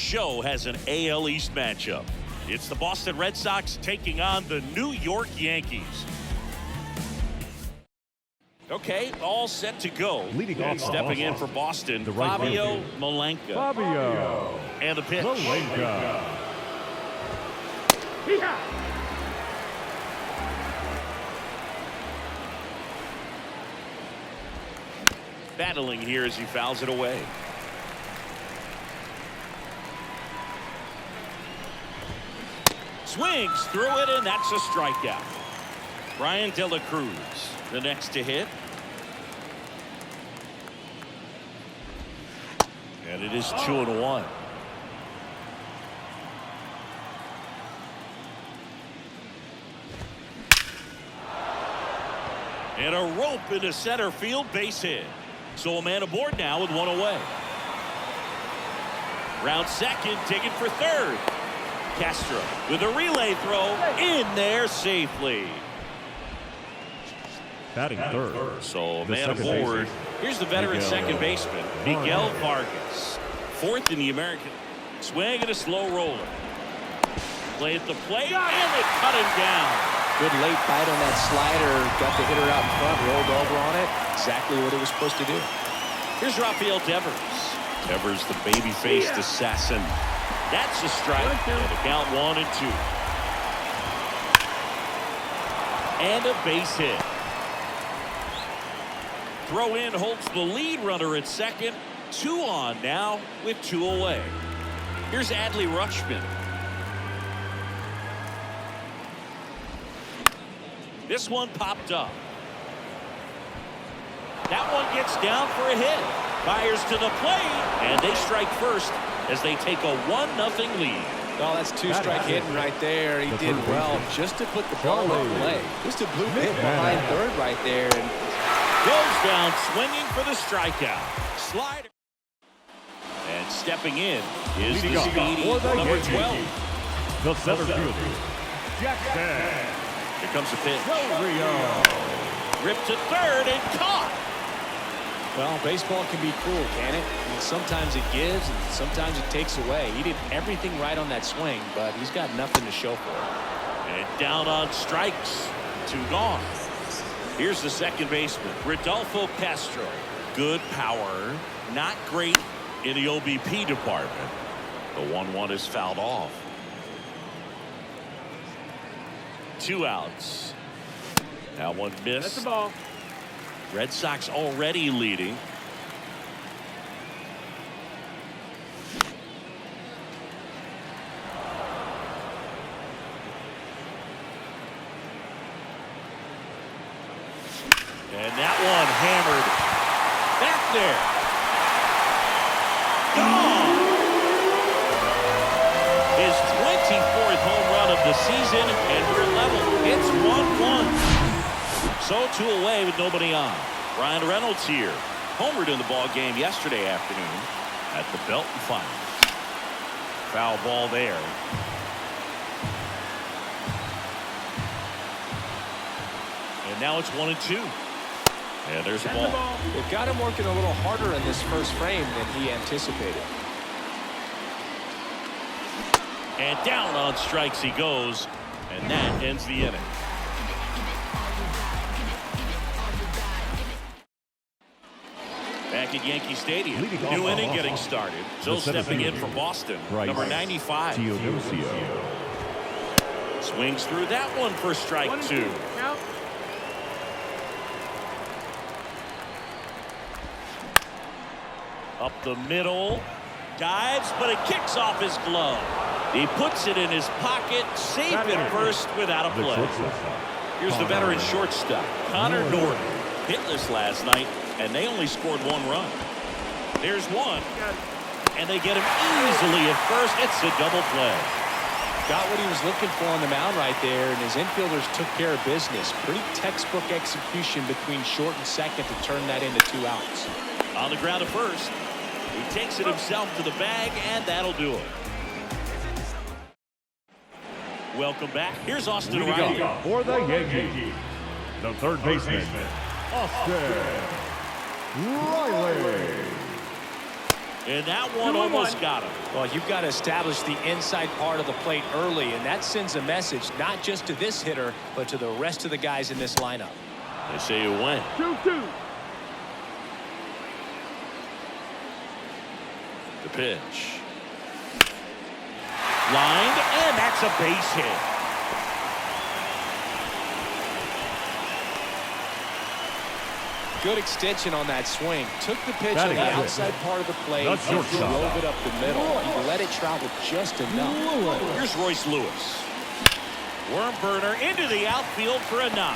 show has an AL East matchup. It's the Boston Red Sox taking on the New York Yankees. Okay, all set to go. Leading off stepping in for Boston, Fabio Malenka. Fabio. And the pitch. Malenka. Battling here as he fouls it away. Swings through it, and that's a strikeout. Brian De La Cruz, the next to hit. And it is 2-1. And a rope into center field, base hit. So a man aboard now with one away. Round second, taken for third. Castro with a relay throw in there safely. Batting third. So a man aboard. Here's the veteran second baseman, Miguel Vargas. Fourth in the American. Swing and a slow roller. Play at the plate, and they cut him down. Good late bite on that slider. Got the hitter out in front, rolled over on it. Exactly what it was supposed to do. Here's Rafael Devers. Devers, the baby-faced assassin. That's a strike. And a count 1-2. And a base hit. Throw in holds the lead runner at second. 2 on now with 2 away. Here's Adley Rutschman. This one popped up. That one gets down for a hit. Fires to the plate, and they strike first as they take a 1-0 lead. Well, that's 2-strike hitting right there. He did well just to put the ball in play. Just a blue hit behind third right there. And goes down swinging for the strikeout. Slider. And stepping in is the speedy number 12. The center fielder, Jackson. Here comes the pitch. Ripped to third and caught. well, baseball can be cruel, can it? I mean, sometimes it gives and sometimes it takes away. He did everything right on that swing, but he's got nothing to show for it. And down on strikes. 2 gone. Here's the second baseman, Rodolfo Castro. Good power, not great in the OBP department. The 1-1 is fouled off. 2 outs. Now one missed. That's the ball. Red Sox already leading. And that one hammered back there. Gone. His 24th home run of the season, and we're level. It's 1-1. So 2 away with nobody on. Ryan Reynolds here. Homered in the ball game yesterday afternoon at the Belton Finals. Foul ball there. And now it's 1-2. And there's the ball. They've got him working a little harder in this first frame than he anticipated. And down on strikes he goes. And that ends the inning. Back at Yankee Stadium. New inning getting started. So stepping in for Boston. Number 95. Swings through that one for strike 2. Up the middle. Dives, but it kicks off his glove. He puts it in his pocket. Safe at first without a play. Here's the veteran shortstop, Connor Norton. Hitless last night, and they only scored 1 run. There's one. And they get him easily at first. It's a double play. Got what he was looking for on the mound right there, and his infielders took care of business. Pretty textbook execution between short and second to turn that into 2 outs. On the ground at first. He takes it himself to the bag, and that'll do it. Welcome back. Here's Austin Riley. For the Yankees, the third baseman, Austin Riley. And that one almost got him. Well, you've got to establish the inside part of the plate early, and that sends a message not just to this hitter, but to the rest of the guys in this lineup. They say you win. 2-2. The pitch. Lined, and that's a base hit. Good extension on that swing. Took the pitch That on the is it. outside part of the plate That's and your shot. drove it up the middle. He let it travel just enough. Here's Royce Lewis. Worm burner into the outfield for a knock.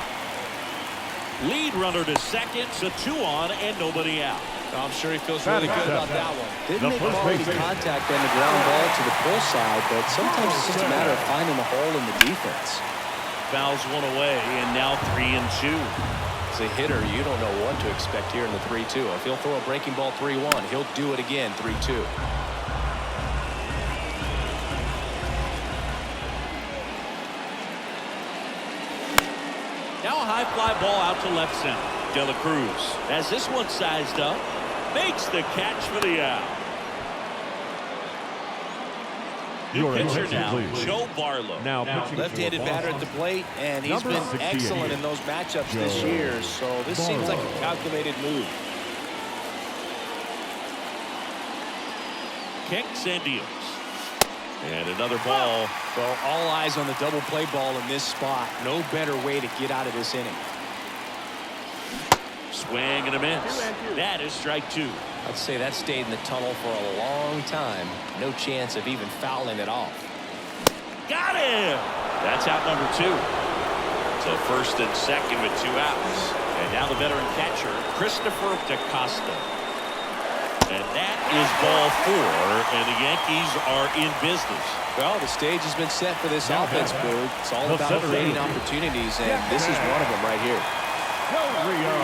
Lead runner to second, so 2 on and nobody out. I'm sure he feels really good about that one. Didn't make first quality base contact on the ground ball to the pull side, but sometimes it's just a matter of finding a hole in the defense. Fouls one away, and now 3-2. As a hitter, you don't know what to expect here in the 3-2. If he'll throw a breaking ball 3-1, he'll do it again 3-2. Now a high fly ball out to left center. De La Cruz has this one sized up. Makes the catch for the out. New Your pitcher attention, now, please. Joe Barlow. Now pitching Left-handed for batter at the Boston. plate, and he's Number been 68, excellent in those matchups this Joe year, so this seems like a calculated move. Kicks and deals. And another ball. Well, all eyes on the double play ball in this spot. No better way to get out of this inning. Swing and a miss. That is strike 2. I'd say that stayed in the tunnel for a long time. No chance of even fouling it off. Got him! That's out number 2. So first and second with 2 outs. And now the veteran catcher, Christopher DaCosta. And that is ball 4, and the Yankees are in business. Well, the stage has been set for this offense, Boog. It's all The about center creating field. opportunities, and this is one of them right here. Rio.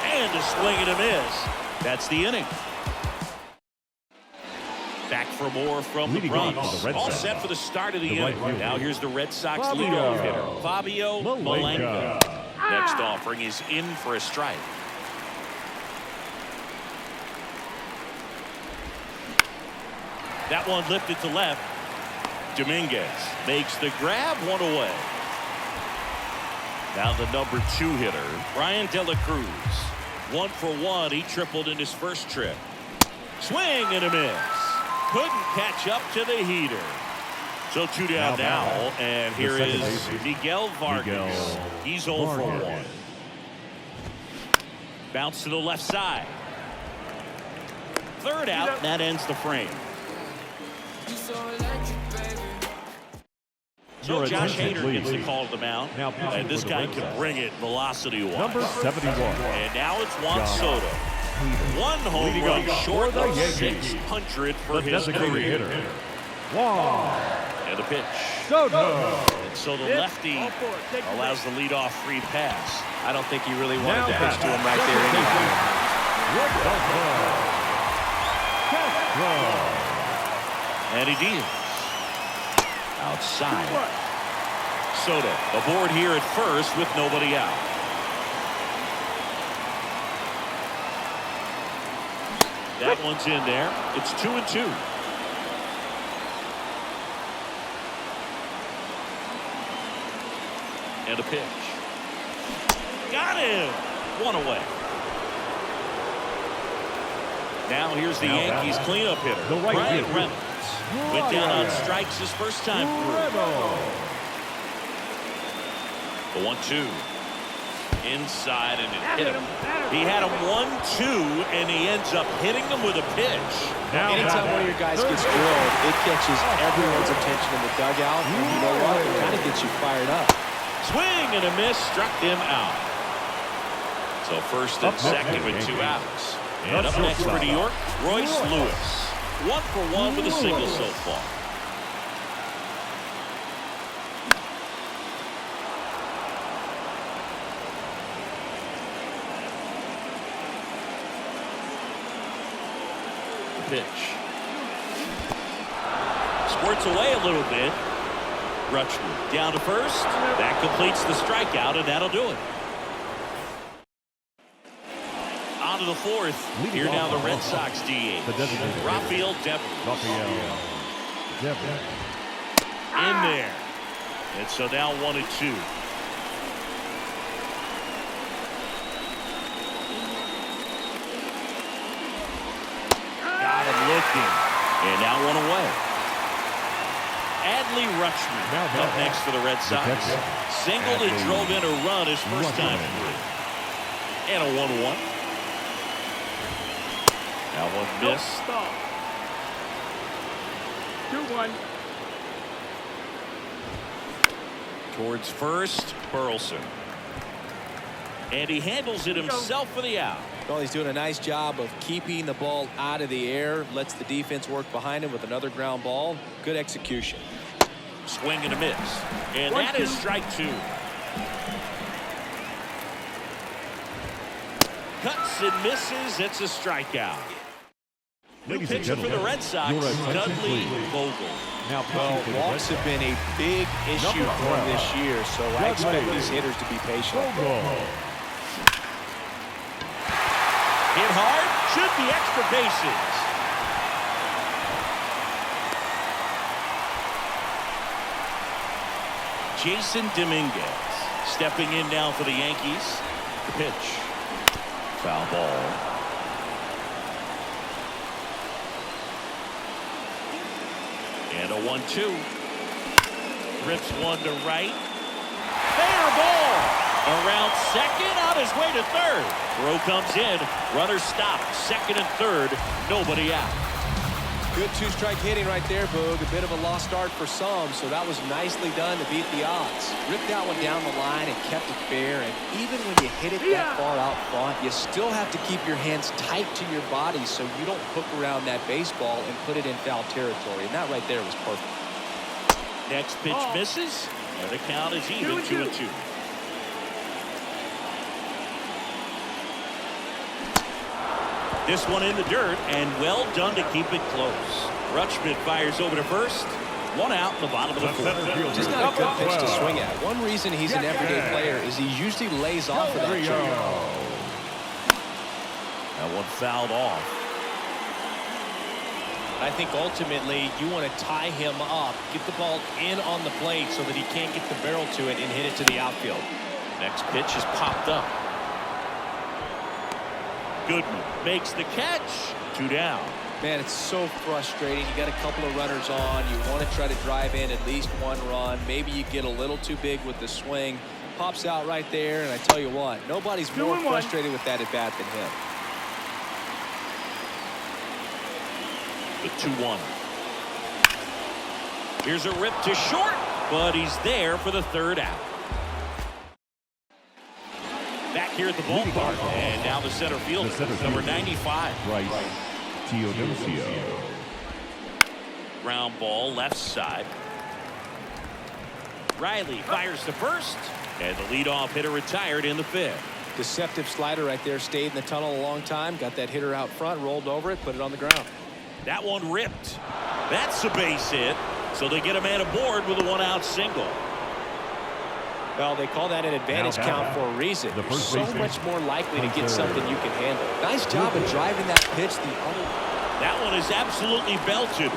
And a swing and a miss. That's the inning. Back for more from the Leading off Bronx. for the Red All Sox. set for the start of the The right inning. fielder. Now here's the Red Sox Fabio leadoff hitter, Fabio Malenga. Malenga. Next offering is in for a strike. That one lifted to left. Dominguez makes the grab, 1 away. Now the number 2 hitter, Brian De La Cruz. 1 for 1. He tripled in his first trip. Swing and a miss. Couldn't catch up to the heater. So 2 down now, and The here second is baseman, Miguel Vargas. Miguel He's 0 for Vargas. 1. Bounce to the left side. Third out, and that ends the frame. So Your Josh attention, Hader gets the please. call to the mound. Now pitching And this for the guy Red can Sox. bring it velocity-wise. Number 71. And now it's Juan Josh Soto. 1 home Leading run off short for the of Yankees. 600 for The his designated career. hitter. Juan And the pitch. Soto. And so the lefty allows the leadoff free pass. I don't think he really wanted Now to pitch to him right second there anyhow. baseman, Castro. And he deals. Outside. Soto aboard here at first with nobody out. That one's in there. It's 2-2. And a pitch. Got him. 1 away. Now here's the Yankees cleanup hitter, The right Brian fielder. Reynolds. Went down on strikes his first time through. The 1-2. Inside, and it hit him. He had him 1-2, and he ends up hitting him with a pitch. Now Anytime one of your guys gets drilled, it catches everyone's attention in the dugout. And you know what? It kind of gets you fired up. Swing and a miss, struck him out. So first and second with 2 outs. And up next for New York, Royce Lewis. 1 for 1 with a single so far. Pitch. Squirts away a little bit. Rutschman down to first. That completes the strikeout, and that'll do it. On Down to the fourth. Here now the Red Sox DH. Rafael Devers. In there. And so now 1-2. Got him looking. And now one away. Adley Rutschman up next for the Red Sox. Singled and drove in a run his first time through. And a 1-1. That one missed. 2-1. Towards first, Burleson. And he handles it himself for the out. Well, he's doing a nice job of keeping the ball out of the air. Lets the defense work behind him with another ground ball. Good execution. Swing and a miss. And that is strike 2. Cuts and misses. It's a strikeout. New pitcher for the Red Sox, Dudley Vogel. Now, walks have been a big issue for him this year, so I expect these hitters to be patient. Hit hard, should be extra bases. Jason Dominguez stepping in now for the Yankees. The pitch. Foul ball. And a 1-2. Rips one to right. Fair ball. Around second, on his way to third. Throw comes in. Runner stopped. Second and third. Nobody out. Good two-strike hitting right there, Boog. A bit of a lost start for some, so that was nicely done to beat the odds. Ripped that one down the line and kept it fair. And even when you hit it that far out front, you still have to keep your hands tight to your body so you don't hook around that baseball and put it in foul territory. And that right there was perfect. Next pitch misses, and the count is even 2-2. This one in the dirt, and well done to keep it close. Rutschman fires over to first. One out in the bottom of the fourth. Just not a good pitch to swing at. One reason he's an everyday player is he usually lays off of that change. That one fouled off. I think ultimately you want to tie him up, get the ball in on the plate so that he can't get the barrel to it and hit it to the outfield. Next pitch is popped up. Goodman makes the catch. 2 down. Man, it's so frustrating. You got a couple of runners on. You want to try to drive in at least one run. Maybe you get a little too big with the swing. Pops out right there, and I tell you what, nobody's more frustrated with that at bat than him. The 2-1. Here's a rip to short, but he's there for the third out. Back here at the ballpark, and now the center fielder, number 95. Bryce Teodosio. Ground ball left side. Riley fires to first, and the leadoff hitter retired in the fifth. Deceptive slider right there. Stayed in the tunnel a long time. Got that hitter out front, rolled over it, put it on the ground. That one ripped. That's a base hit, so they get a man aboard with a one-out single. Well, they call that an advantage count for a reason. You're so much more likely to get something you can handle. Nice job of driving that pitch the other way. That one is absolutely belted.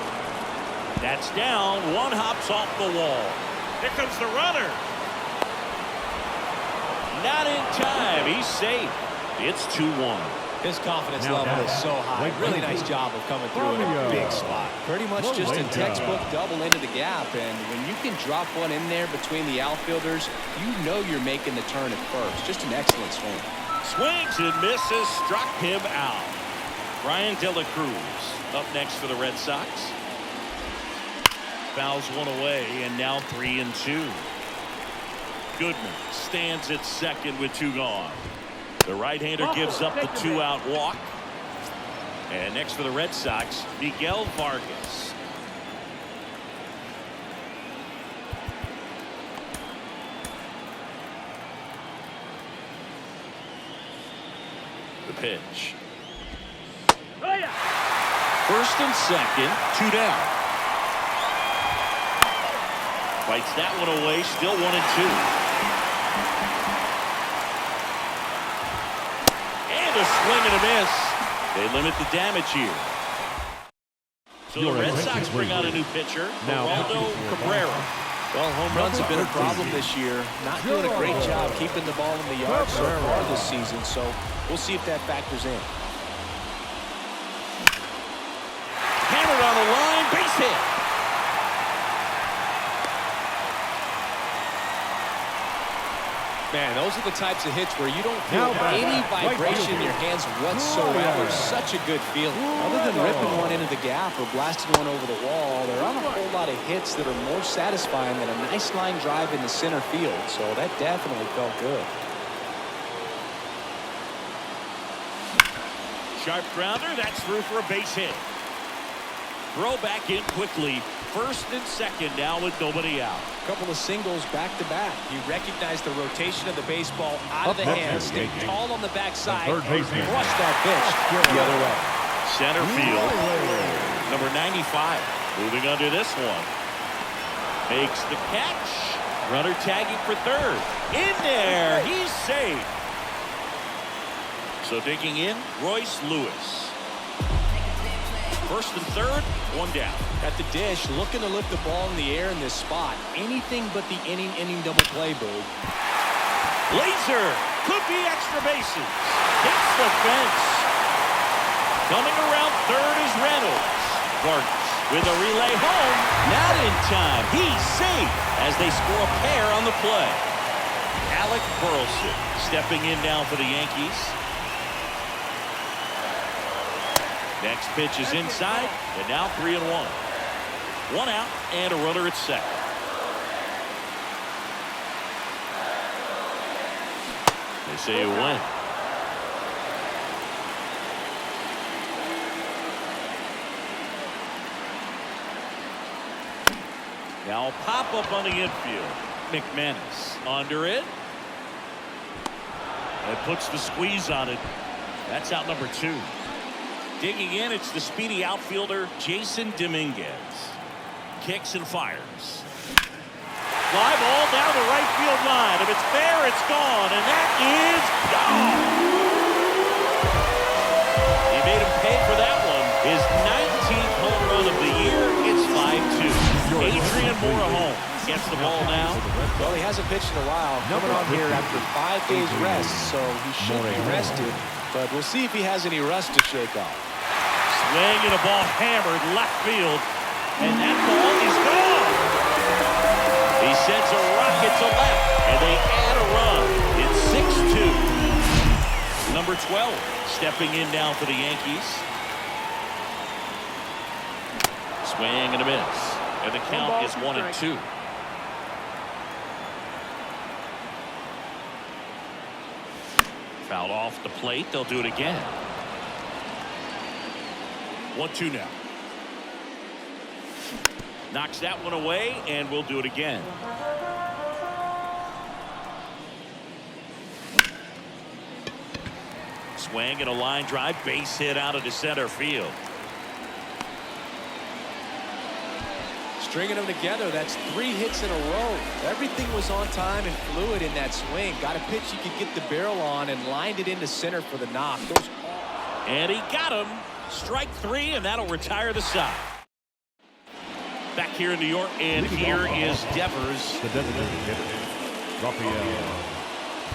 That's down. One hops off the wall. Here comes the runner. Not in time. He's safe. It's 2-1. His confidence level is so high. Really nice job of coming through in a big spot. Pretty much just a textbook double into the gap. And when you can drop one in there between the outfielders, you know you're making the turn at first. Just an excellent swing. Swings and misses. Struck him out. Brian De La Cruz up next for the Red Sox. Fouls one away, and now 3-2. Goodman stands at second with 2 gone. The right-hander gives up the 2-out walk. And next for the Red Sox, Miguel Vargas. The pitch. First and second, 2 down. Fights that one away, still 1-2. And a a swing and a miss. They limit the damage here. So the Red Sox bring out a new pitcher, Geraldo Cabrera. Well, home runs have been a problem this year. Not doing a great job keeping the ball in the yard so far this season, so we'll see if that factors in. Hammered on the line, base hit. Man, those are the types of hits where you don't feel any vibration in your hands whatsoever. Such a good feeling. Other than ripping one into the gap or blasting one over the wall, there aren't a whole lot of hits that are more satisfying than a nice line drive in the center field. So that definitely felt good. Sharp grounder, that's through for a base hit. Throw back in quickly. First and second now with nobody out. A couple of singles back-to-back. He recognized the rotation of the baseball out of the hands, stayed tall on the backside, crushed that pitch the other way. Center field, number 95, moving under this one. Makes the catch. Runner tagging for third. In there, he's safe. So digging in, Royce Lewis. First and third, one down. At the dish, looking to lift the ball in the air in this spot. Anything but the inning double play, Boog. Laser, could be extra bases. Hits the fence. Coming around third is Reynolds. Vargas with a relay home. Not in time. He's safe as they score a pair on the play. Alec Burleson stepping in now for the Yankees. Next pitch is inside, and now 3-1. One out and a runner at second. They say you win. Now pop up on the infield. McManus under it. And puts the squeeze on it. That's out number 2. Digging in, it's the speedy outfielder, Jason Dominguez. Kicks and fires. Fly ball down the right field line. If it's fair, it's gone, and that is gone. He made him pay for that one. His 19th home run of the year. It's 5-2. Adrian Morejon gets the ball now. Well, he hasn't pitched in a while. Coming on here after 5 days rest, so he should be rested. But we'll see if he has any rust to shake off. Swing and a ball hammered left field. And that ball is gone. He sends a rocket to left. And they add a run. It's 6-2. Number 12 stepping in now for the Yankees. Swing and a miss. And the count is 1-2. Fouled off the plate. They'll do it again. 1-2 now. Knocks that one away, and we'll do it again. Swing and a line drive, base hit out of the center field. Stringing them together, that's 3 hits in a row. Everything was on time and fluid in that swing. Got a pitch you could get the barrel on and lined it into center for the knock. And he got him. Strike 3, and that'll retire the side. Back here in New York, and here is Devers. The designated hitter, Rafael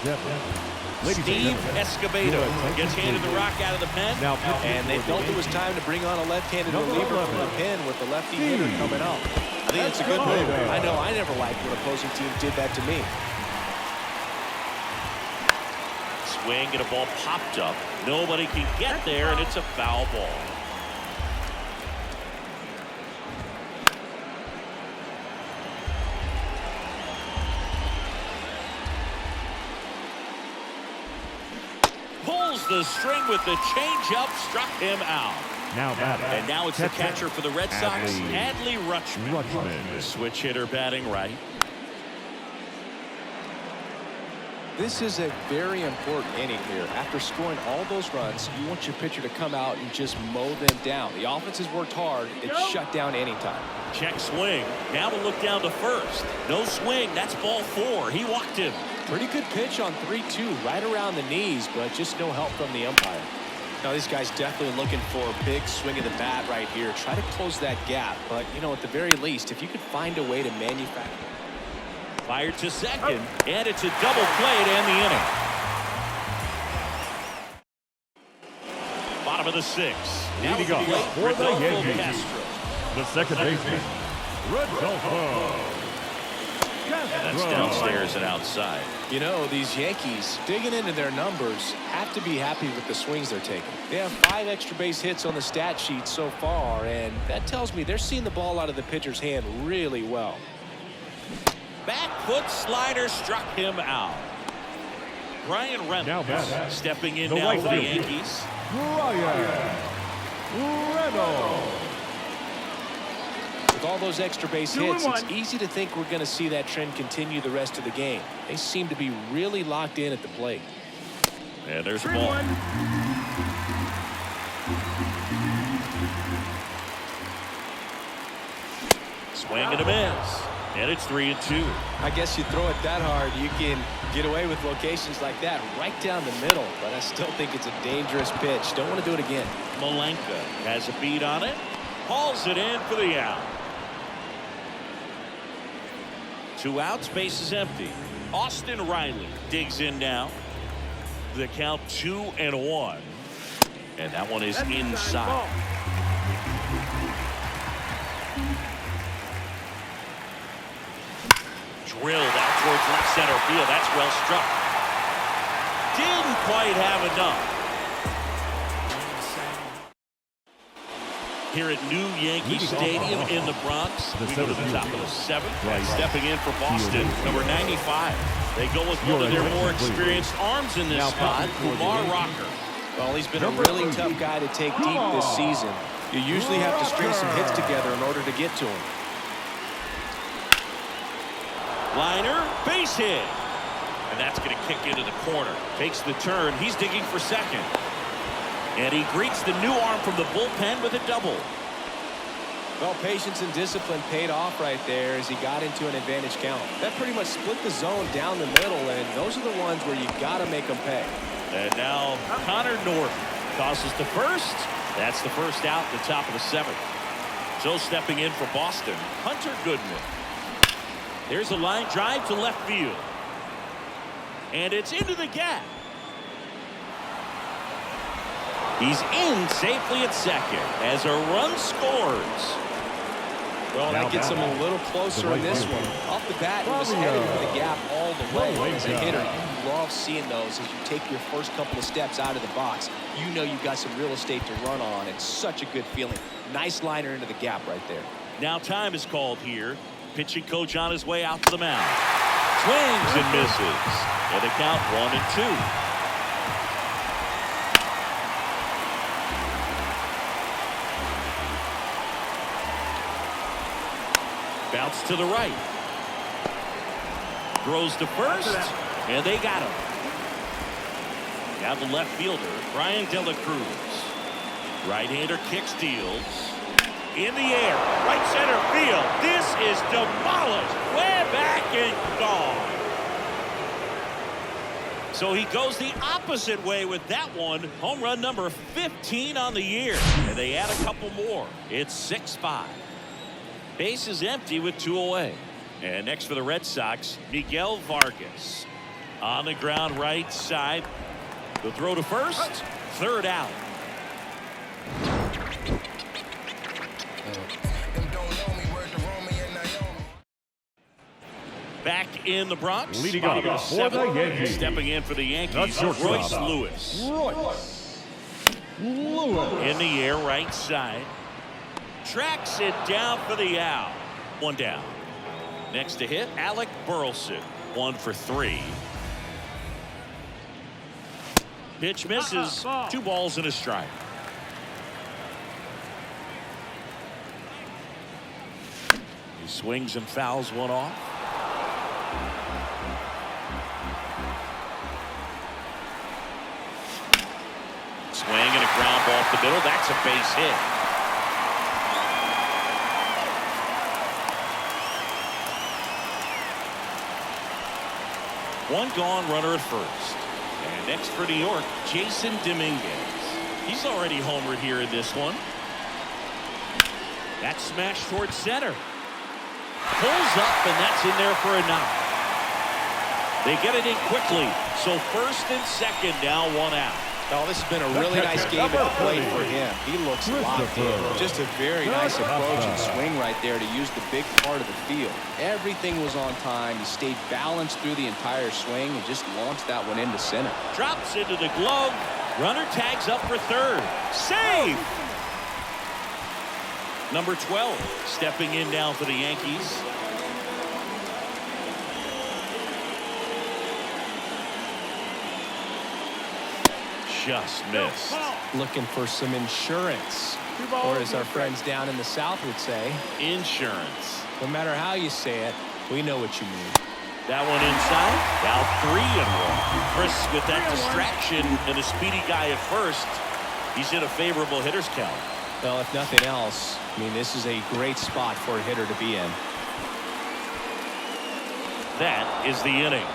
Devers. Steve Escobedo gets handed the rock out of the pen. And they felt it was time to bring on a left-handed reliever from the pen with the lefty hitter coming up. I think it's a good move. I know I never liked when opposing teams did that to me. Swing and a ball popped up. Nobody can get there, and it's a foul ball. Pulls the string with the changeup, struck him out. And now it's the catcher for the Red Sox, Adley Rutschman. The switch hitter batting right. This is a very important inning here. After scoring all those runs, you want your pitcher to come out and just mow them down. The offense has worked hard. It's shut down anytime. Check swing. Now to look down to first. No swing. That's ball 4. He walked him. Pretty good pitch on 3-2, right around the knees, but just no help from the umpire. Now, this guy's definitely looking for a big swing of the bat right here. Try to close that gap, but, you know, at the very least, if you could find a way to manufacture. Fired to second, and it's a double play to end the inning. Bottom of the sixth. Now Leading off for the Yankees, Castro. the second baseman, Rodolfo. And that's downstairs and outside. You know, these Yankees, digging into their numbers, have to be happy with the swings they're taking. They have 5 extra base hits on the stat sheet so far, and that tells me they're seeing the ball out of the pitcher's hand really well. Back foot slider struck him out. Brian Reynolds stepping in now for the Yankees. Brian Reynolds. With all those extra base hits, it's easy to think we're going to see that trend continue the rest of the game. They seem to be really locked in at the plate. And there's a ball. Swing and a miss. And it's 3-2. I guess you throw it that hard, you can get away with locations like that right down the middle. But I still think it's a dangerous pitch. Don't want to do it again. Malenka has a beat on it. Hauls it in for the out. 2 outs, base is empty. Austin Riley digs in now. The count 2-1. And that one is inside. Drilled out towards left center field. That's well struck. Didn't quite have enough. Here at New Yankee Stadium in the Bronx, we go to the top of the 7th. Stepping in for Boston, number 95. They go with one of their more experienced arms in this spot, Kumar Rocker. Well, he's been a really tough guy to take deep this season. You usually have to string some hits together in order to get to him. Liner, base hit. And that's going to kick into the corner. Takes the turn. He's digging for second. And he greets the new arm from the bullpen with a double. Well, patience and discipline paid off right there as he got into an advantage count. That pretty much split the zone down the middle, and those are the ones where you got to make them pay. And now Connor Norton tosses to first. That's the first out at the top of the 7th. So stepping in for Boston, Hunter Goodman. There's a line drive to left field. And it's into the gap. He's in safely at second as a run scores. Well, that gets him a little closer in this one. Off the bat, he was headed for the gap all the way. As a hitter, you love seeing those as you take your first couple of steps out of the box. You know you've got some real estate to run on. It's such a good feeling. Nice liner into the gap right there. Now time is called here. Pitching coach on his way out to the mound. Swings and misses. And the count 1-2. Bounce to the right. Throws to first, and they got him. Now the left fielder, Brian De La Cruz. Right-hander kick steals. In the air, right center field. This is demolished. Way back and gone. So he goes the opposite way with that one. Home run number 15 on the year. And they add a couple more. It's 6-5. Base is empty with 2 away. And next for the Red Sox, Miguel Vargas. On the ground right side. The throw to first. 3rd out. Back in the Bronx. Leading off for the Yankees. Stepping in for the Yankees, Royce Lewis. In the air, right side. Tracks it down for the out. 1 down. Next to hit, Alec Burleson. 1 for 3. Pitch misses. 2 balls and a strike. He swings and fouls one off. Swing and a ground ball up the middle. That's a base hit. One gone, runner at first. And next for New York, Jason Dominguez. He's already homered here in this one. That smash towards center. Pulls up, and that's in there for a knock. They get it in quickly. So first and second, now one out. Oh, this has been a really nice game at the plate for him. He looks locked in. Just a very nice approach and swing right there to use the big part of the field. Everything was on time. He stayed balanced through the entire swing and just launched that one into center. Drops into the glove. Runner tags up for third. Save! Number 12 stepping in now for the Yankees. Just missed. Looking for some insurance, or as our friends down in the South would say, insurance. No matter how you say it, we know what you mean. That one inside. Now 3-1. Chris with that distraction and a speedy guy at first. He's in a favorable hitter's count. Well, if nothing else, I mean, this is a great spot for a hitter to be in. That is the inning.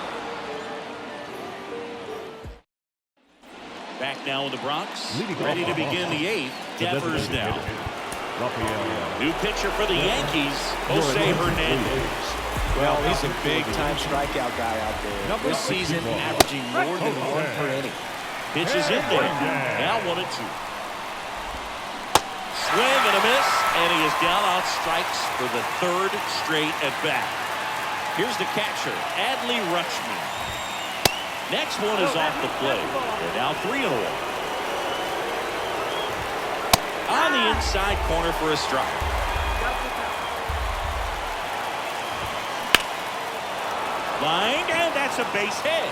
Back now in the Bronx. Ready to begin the 8th. Devers now. New pitcher for the Yankees, Jose Hernandez. Well, he's a big-time strikeout guy out there. This season averaging more than 1 per inning. Pitches in there. Now 1-2. Swing and a miss, and he is down on strikes for the 3rd straight at bat. Here's the catcher, Adley Rutschman. Next one is off the plate. They're now 3-1. On the inside corner for a strike. Line, and that's a base hit.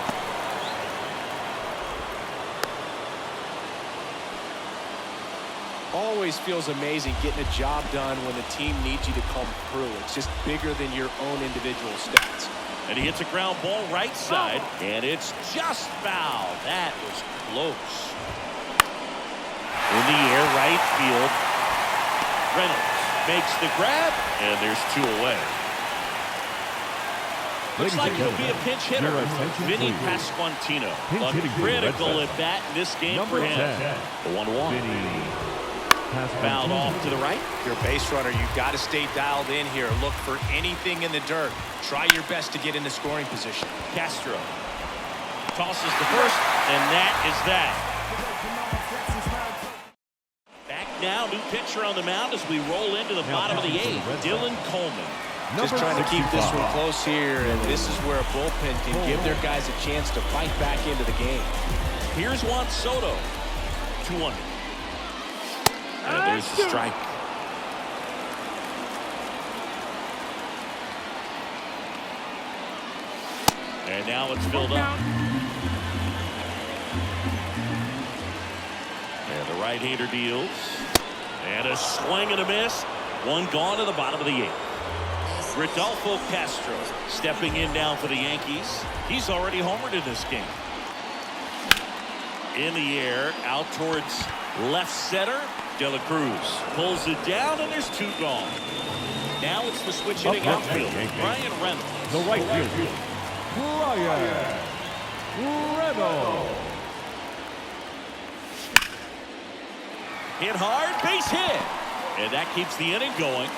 Always feels amazing getting a job done when the team needs you to come through. It's just bigger than your own individual stats. And he hits a ground ball right side, and it's just foul. That was close. In the air, right field. Reynolds makes the grab, and there's 2 away. Looks like he'll be a pinch hitter. Vinny Pasquantino. A critical at bat in this game for him. The 1-1. Fouled off to the right. If you're a base runner, you've got to stay dialed in here. Look for anything in the dirt. Try your best to get into scoring position. Castro tosses the first, and that is that. Back now, new pitcher on the mound as we roll into the bottom of the 8th. Dylan Coleman. Just trying to keep this one close here, and this is where a bullpen can give their guys a chance to fight back into the game. Here's Juan Soto. 2-1. And there's the strike. And now it's filled up. And the right-hander deals. And a swing and a miss. One gone to the bottom of the 8th. Rodolfo Castro stepping in now for the Yankees. He's already homered in this game. In the air, out towards left center. De La Cruz pulls it down, and there's 2 gone. Now it's the switch hitting outfield. Brian Reynolds. The right field. Brian Reynolds. Hit hard, base hit. And that keeps the inning going.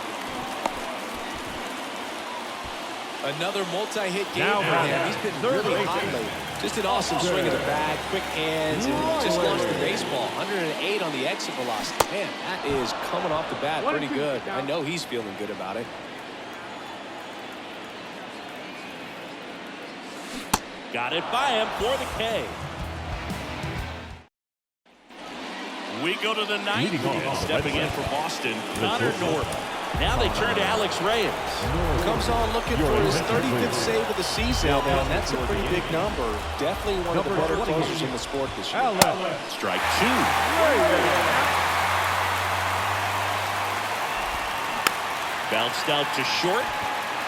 Another multi-hit game for him. He's been really hot lately. Just an awesome swing of the bat, quick hands, and just launched the baseball. 108 on the exit velocity. Man, that is coming off the bat pretty good. I know he's feeling good about it. Got it by him for the K. We go to the 9th, and stepping in for Boston, Connor Norton. Now they turn to Alex Reyes. Comes on looking for his 35th save of the season, and that's a pretty big number. Definitely one of the better closers in the sport this year. Strike 2. Bounced out to short.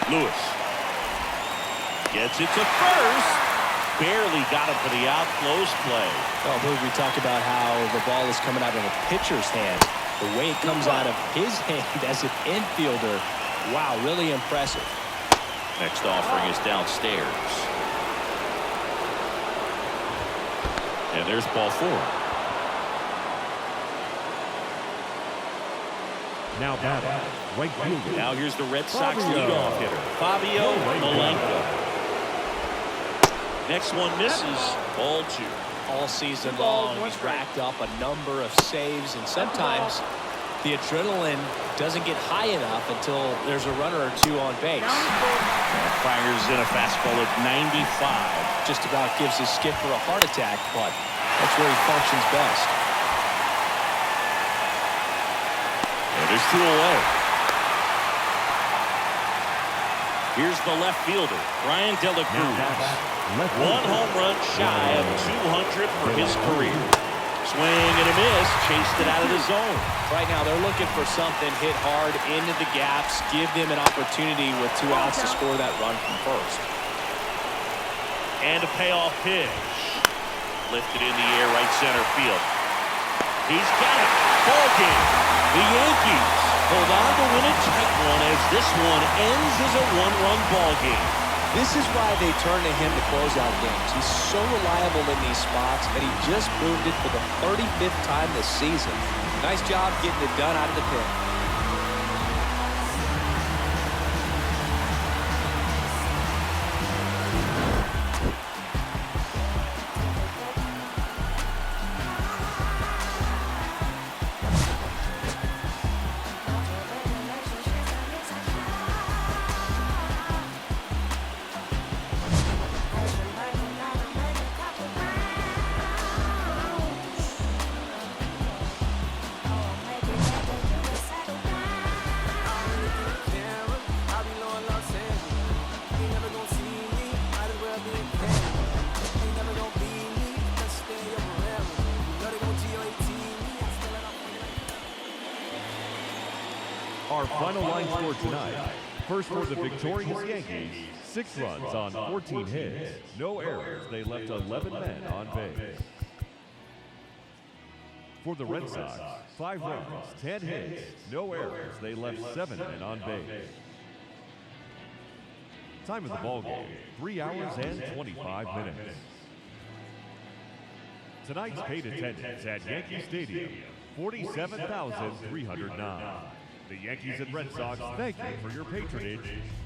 Lewis gets it to first. Barely got him for the out. Close play. Well, we talked about how the ball is coming out of a pitcher's hand. The way it comes out of his hand as an infielder, wow, really impressive. Next offering is downstairs. And there's ball 4. Now batting, right fielder. Now here's the Red Sox Fabio. leadoff hitter, Fabio Malenko. Next one misses. Ball 2. All season long, he's racked up a number of saves, and sometimes the adrenaline doesn't get high enough until there's a runner or two on base. Fires in a fastball at 95. Just about gives his skipper a heart attack, but that's where he functions best. And there's 2 away. Here's the left fielder, Brian De La Cruz. 1 home run shy of 200 for his career. Swing and a miss, chased it out of the zone. Right now, they're looking for something hit hard into the gaps, give them an opportunity with 2 outs to score that run from first. And a payoff pitch. Lifted in the air, right center field. He's got it. Ball game. The Yankees hold on to win a tight one as this one ends as a 1-run ball game. This is why they turn to him to close out games. He's so reliable in these spots, and he just proved it for the 35th time this season. Nice job getting it done out of the pen. Our final line score tonight. First for the victorious Yankees, 6 runs on 14 hits. No errors. They left 11 men on base. For the Red Sox, 5 runs, 10 hits. No errors. They left 7 men on base. Time of the ball game, 3 hours and 25 minutes. Tonight's paid attendance at Yankee Stadium, 47,309. The Yankees and Red Sox thank you for your patronage.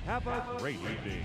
Have a great evening.